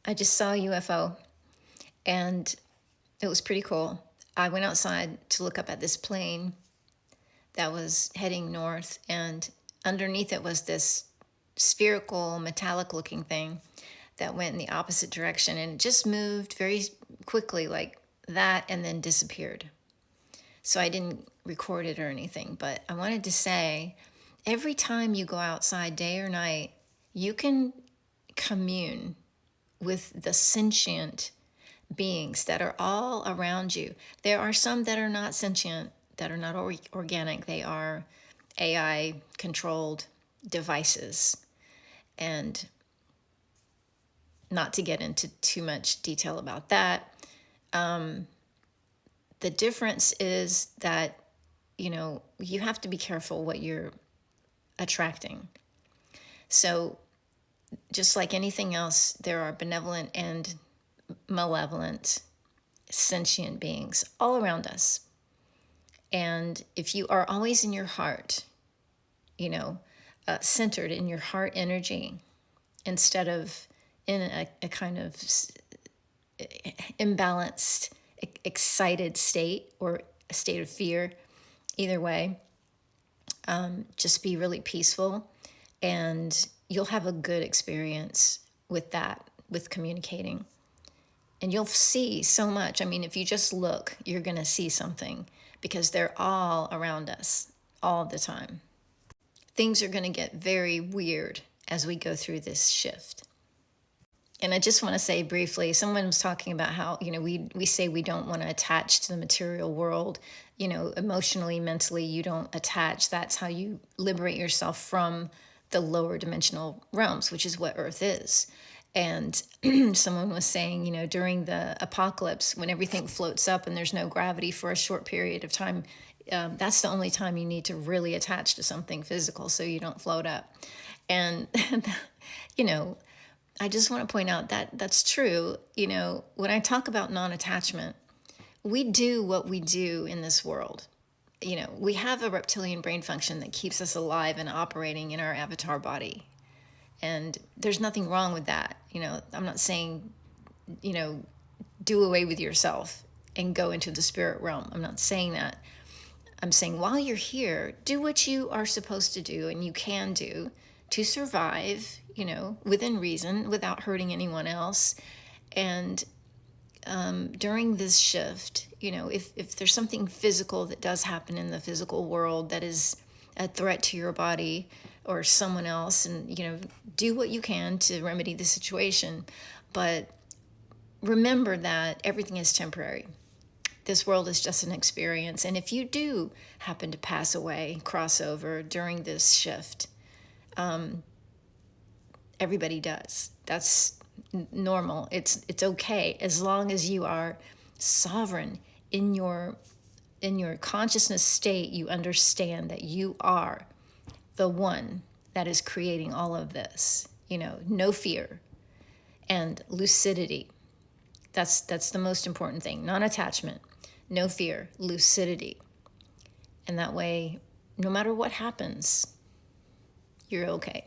I just saw a UFO and it was pretty cool. I went outside to look up at this plane that was heading north, and underneath it was this spherical, metallic looking thing that went in the opposite direction, and it just moved very quickly like that and then disappeared. So I didn't record it or anything, but I wanted to say every time you go outside, day or night, you can commune with the sentient beings that are all around you. There are some that are not sentient, that are not organic. They are AI controlled devices. And not to get into too much detail about that, the difference is that, you have to be careful what you're attracting. So just like anything else, there are benevolent and malevolent sentient beings all around us. And if you are always in your heart, centered in your heart energy, instead of in a kind of imbalanced, excited state or a state of fear, either way, just be really peaceful, and you'll have a good experience with that, with communicating. And you'll see so much. I mean, if you just look, you're going to see something, because they're all around us all the time. Things are going to get very weird as we go through this shift. And I just want to say briefly, someone was talking about how, we say we don't want to attach to the material world, emotionally, mentally, you don't attach. That's how you liberate yourself from the lower dimensional realms, which is what Earth is. And someone was saying, during the apocalypse, when everything floats up and there's no gravity for a short period of time, that's the only time you need to really attach to something physical so you don't float up. And, I just want to point out that that's true. When I talk about non-attachment, we do what we do in this world. We have a reptilian brain function that keeps us alive and operating in our avatar body. And there's nothing wrong with that. I'm not saying, do away with yourself and go into the spirit realm. I'm not saying that. I'm saying while you're here, do what you are supposed to do and you can do to survive, within reason, without hurting anyone else. And during this shift, if there's something physical that does happen in the physical world that is a threat to your body or someone else, and, do what you can to remedy the situation. But remember that everything is temporary. This world is just an experience. And if you do happen to pass away, cross over during this shift, everybody does. That's normal. It's okay, as long as you are sovereign in your consciousness state. You understand that you are the one that is creating all of this. No fear and lucidity. That's the most important thing. Non-attachment, no fear, lucidity. And that way, no matter what happens, you're okay.